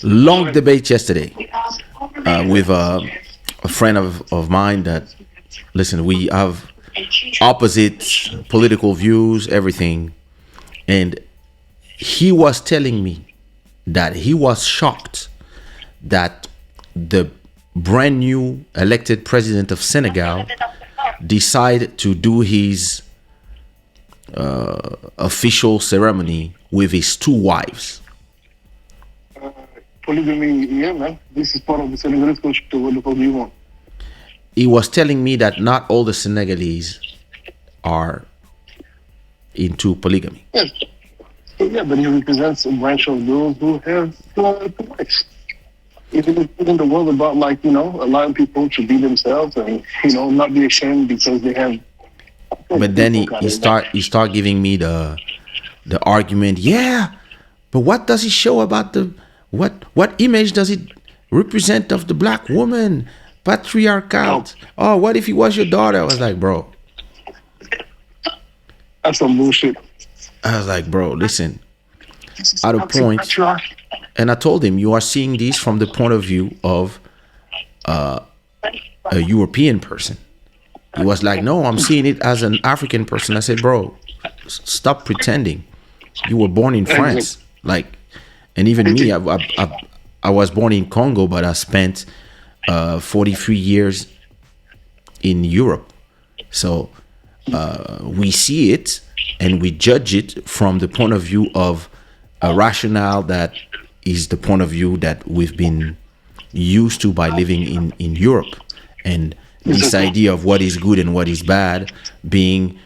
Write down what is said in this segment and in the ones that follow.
Long debate yesterday with a friend of mine that, listen, we have opposite political views, everything. And he was telling me that he was shocked that the brand new elected president of Senegal decided to do his official ceremony with his two wives. Polygamy, yeah, man. This is part of the Senegalese culture. What do you want? He was telling me that not all the Senegalese are into polygamy. Yes. So, yeah, but he represents a branch of those who have two wives. Even in the world about, like, allowing people to be themselves and, not be ashamed because they have. But then he start giving me the argument. Yeah, but what does it show about the what image does it represent of the black woman? Patriarchal. Oh, what if he was your daughter? I was like, bro. That's some bullshit. I was like, bro, listen. At a point, and I told him, you are seeing this from the point of view of a European person. He was like, no, I'm seeing it as an African person. I said, bro, stop pretending. You were born in France. Like, and even me, I was born in Congo, but I spent 43 years in Europe. So we see it and we judge it from the point of view of a rationale that is the point of view that we've been used to by living in Europe. And this idea of what is good and what is bad being,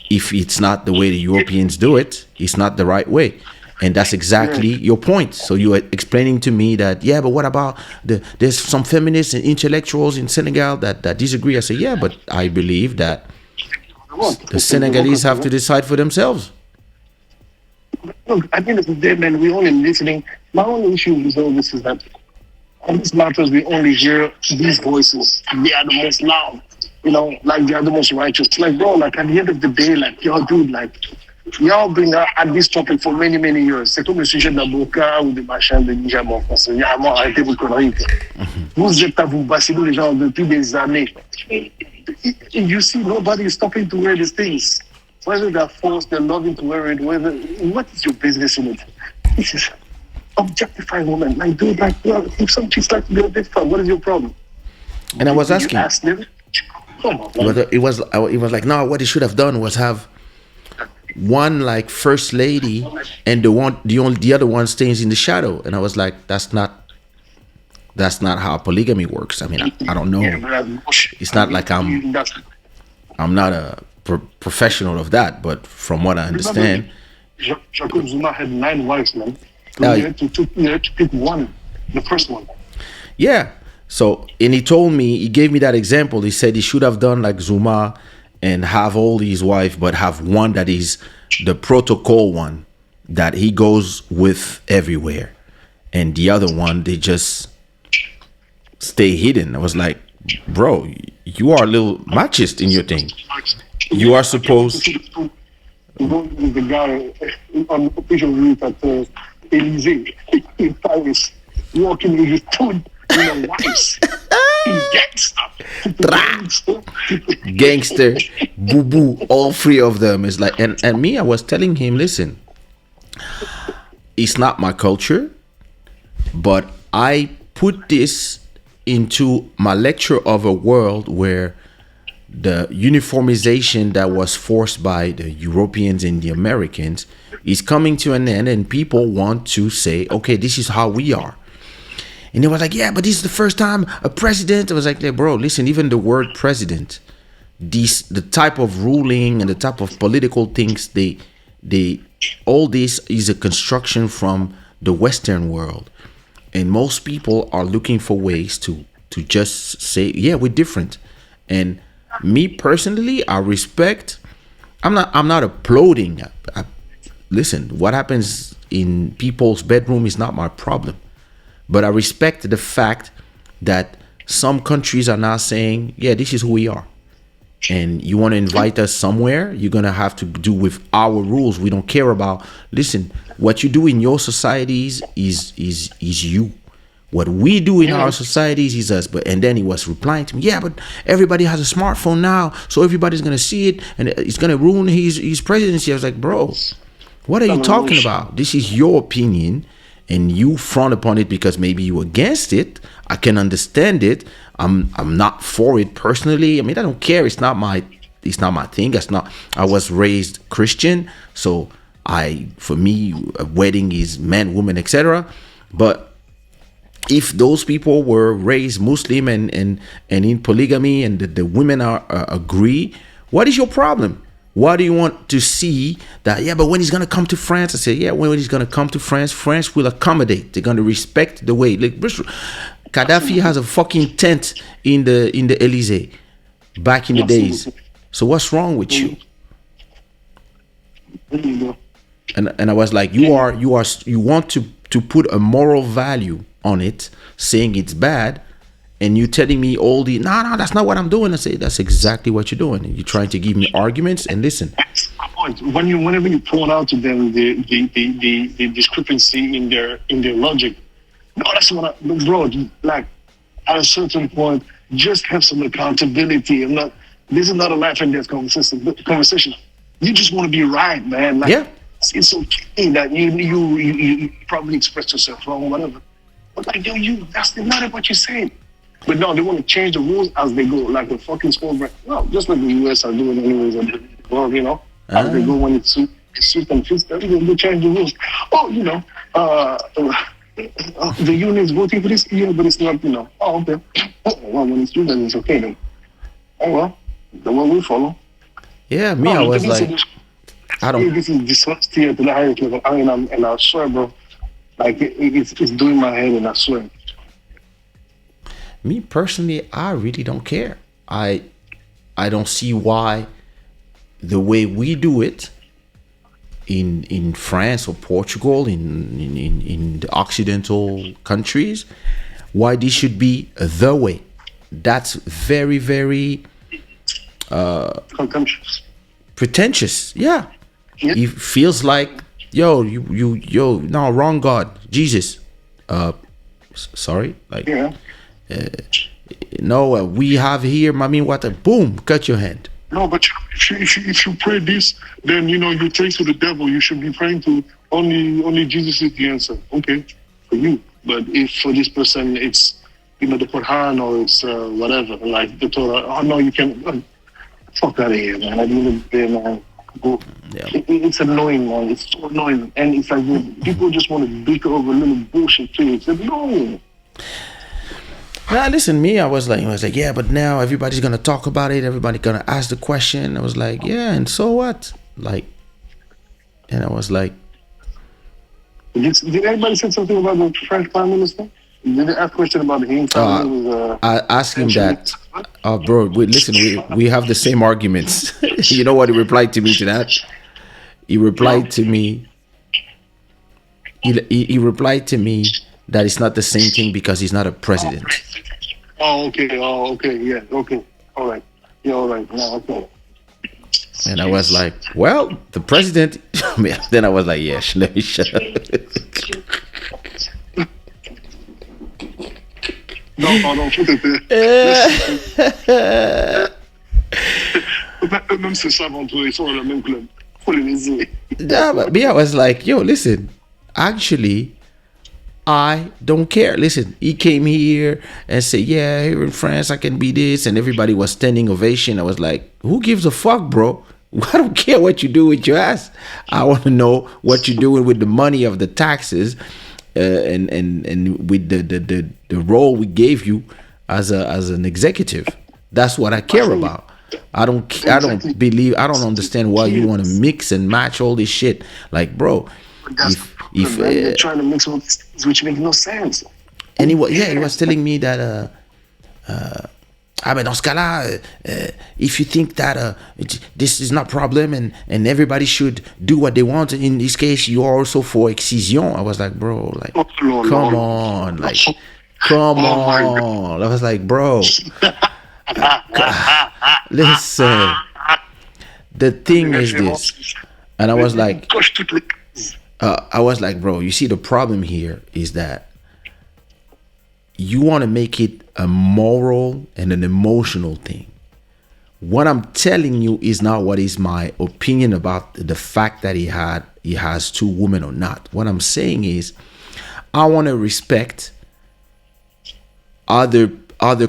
if it's not the way the Europeans do it, it's not the right way. And that's exactly your point. So you are explaining to me that, yeah, but what about there's some feminists and intellectuals in Senegal that disagree. I say, yeah, but I believe that the Senegalese have to decide for themselves. Look, at the end of the day, man, we're only listening. My only issue with all this is that on these matters, we only hear these voices. They are the most loud, like they are the most righteous. Like, bro, like at the end of the day, like, yo, dude, like, y'all bring up at this topic for many, many years. C'est comme le sujet d'avocat ou de machin de Nigeria en français. Arrêtez vos conneries. Vous êtes à vous bassiner les gens depuis des années. You see, nobody is stopping to wear these things. Whether they're forced, they're loving to wear it, what is your business in it? This is objectifying women. Like, dude, like, if some chicks like to be objectified, what is your problem? And I was asking. Ask them? Come on, but it was like, no, what he should have done was have one like first lady and the other one stays in the shadow. And I was like, that's not how polygamy works. I mean, I don't know. It's not like I'm not a professional of that, but from what I understand, Jacob Zuma had 9 wives, man. You had to pick one, the first one. Yeah. So, and he gave me that example. He said he should have done like Zuma and have all these wives, but have one that is the protocol one that he goes with everywhere, and the other one they just stay hidden. I was like, bro, you are a little machist in your thing. You are supposed. The guy on official route at Élysée in Paris, walking with his two wives. Gangster, boo boo, all 3 of them is like, and me, I was telling him, listen, it's not my culture, but I put this into my lecture of a world where the uniformization that was forced by the Europeans and the Americans is coming to an end, and people want to say, okay, this is how we are. And they were like, yeah, but this is the first time a president. I was like, hey, bro, listen, even the word president, the type of ruling and the type of political things, all this is a construction from the Western world. And most people are looking for ways to just say, yeah, we're different. And me personally, I respect. I'm not applauding. Listen, what happens in people's bedroom is not my problem. But I respect the fact that some countries are now saying, yeah, this is who we are. and you want to invite us somewhere, you're gonna have to do with our rules. We don't care about. Listen, what you do in your societies is you. What we do in our societies is us. But and then he was replying to me, yeah, but everybody has a smartphone now, so everybody's gonna see it, and it's gonna ruin his presidency. I was like, bro, what are you talking about? This is your opinion, and you frown upon it because maybe you're against it. I can understand it. I'm not for it personally. I mean, I don't care. It's not my thing. That's not. I was raised Christian, so for me, a wedding is man, woman, etc. But if those people were raised Muslim and in polygamy, and the women are agree, what is your problem? Why do you want to see that? Yeah, but when he's gonna come to France, I say, yeah, when he's gonna come to France, France will accommodate. They're gonna respect the way. Like Gaddafi has a fucking tent in the Elysee back in the days. So what's wrong with you? And I was like, you want to put a moral value on it, saying it's bad, and you telling me all the no, that's not what I'm doing. I say that's exactly what you're doing. And you're trying to give me arguments. And listen, whenever you point out to them the discrepancy in their logic, no, that's what bro. Like at a certain point, just have some accountability. This is not a life and death conversation. You just want to be right, man. Like, yeah. It's okay that you probably expressed yourself wrong or whatever. But like, that's not what you're saying. But no, they want to change the rules as they go, like a fucking small brand. No, just like the US are doing anyways, or as they go when it suits and fits them, they change the rules. The union is voting for this, yeah, but it's not, Oh, okay. Well, when it's you, then it's okay then. Oh well, the one we follow. Yeah, me, I was like, I don't. This is disgusting to the highest level. I mean, and I swear, bro, like it's doing my head, and I swear. Me personally, I really don't care. I don't see why the way we do it in France or Portugal, in the Occidental countries, why this should be the way. That's very, very contemptuous, pretentious. Yeah. It feels like, yo, no, wrong God, Jesus. Sorry, like. Yeah. No, we have here, mami, what a boom, cut your hand. No, but if you pray this, then you pray to the devil. You should be praying to only Jesus is the answer. Okay, for you. But if for this person it's the Quran or it's whatever, like the Torah. Oh no, you can fuck out of here, man. I didn't there, man. Yeah. It's annoying, man. It's so annoying, and it's like people just want to bicker over little bullshit too. It's annoying. Now, listen, me, I was like, yeah, but now everybody's gonna talk about it. Everybody's gonna ask the question. I was like, yeah, and so what? Like, and I was like, did anybody say something about the French Prime Minister? Did they ask a question about him? I asked him that. Bro, listen, we have the same arguments. You know what he replied to me to that? He replied to me. He replied to me that it's not the same thing because he's not a president. Oh, okay. Yeah, okay. All right. Yeah, all right. No, okay. And I was like, well, the president. Then I was like, yeah, let me shut up. Non, tout était. Même c'est ça avant tout, ils sont dans le même club. Faut les laisser. Yeah, but me, I was like, yo, listen, actually, I don't care. Listen, he came here and said, yeah, here in France, I can be this. And everybody was standing ovation. I was like, who gives a fuck, bro? I don't care what you do with your ass. I want to know what you're doing with the money of the taxes and with the role we gave you as an executive. That's what I care about. I don't understand why you want to mix and match all this shit. Like, bro, if they're trying to mix all these things which make no sense. And he was telling me that dans ce cas-là, if you think that this is not problem and everybody should do what they want, in this case you're also for excision. I was like, bro, like come on, like come on. I was like, bro. listen, the thing is this, and I was like, bro, you see, the problem here is that you want to make it a moral and an emotional thing. What I'm telling you is not what is my opinion about the fact that he has two women or not. What I'm saying is, I want to respect other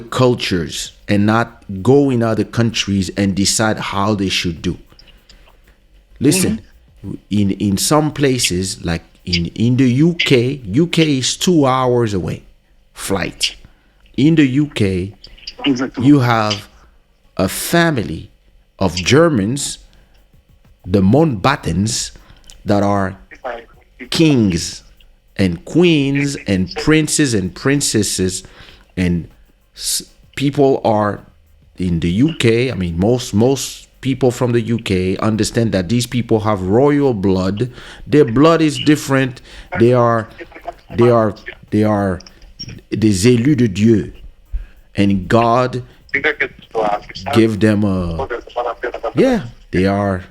cultures and not go in other countries and decide how they should do. Listen, in some places like in the UK is 2 hours away flight. In the UK, Exactly. you have a family of Germans, the Mountbattens, that are kings and queens and princes and princesses, and people are in the UK. I mean, most people from the UK understand that these people have royal blood. Their blood is different. They are des élus de Dieu, and God give them a, yeah, they are.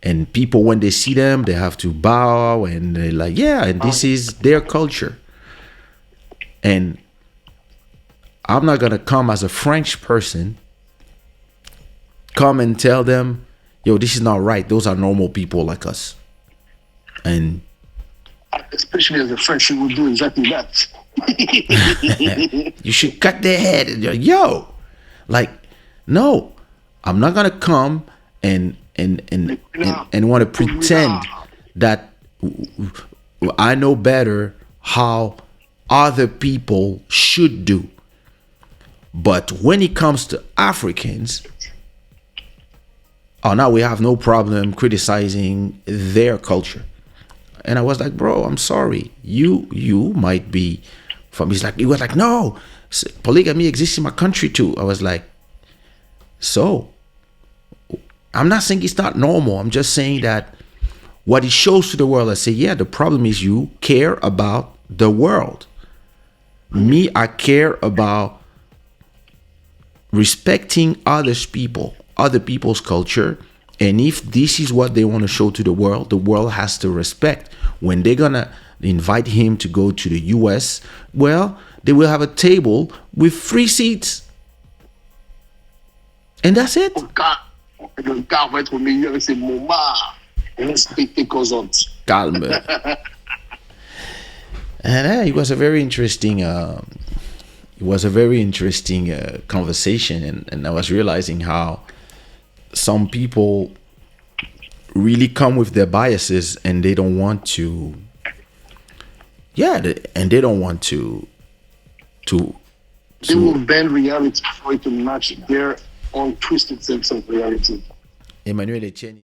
And people, when they see them, they have to bow, and they're like, yeah, and this is their culture. And I'm not gonna come as a French person, come and tell them, yo, this is not right. Those are normal people like us. And Especially as a French, you would do exactly that. you should cut their head. And you're, yo, like, no, I'm not gonna come and want to pretend that I know better how other people should do. But when it comes to Africans, oh, now we have no problem criticizing their culture. And I was like, bro, I'm sorry. You might be from. He was like, no, polygamy exists in my country too. I was like, so I'm not saying it's not normal. I'm just saying that what it shows to the world, I say, yeah, the problem is you care about the world. Me, I care about respecting other people's culture. And if this is what they want to show to the world has to respect. When they're gonna invite him to go to the US, well, they will have a table with 3 seats. And that's it. Le gars va être au milieu avec ses moments. Respecter causantes. Calme. And it was a very interesting conversation, and I was realizing how some people really come with their biases, and they don't want to, they don't want to They will bend reality for it to match their own twisted sense of reality. Emmanuel Etienne.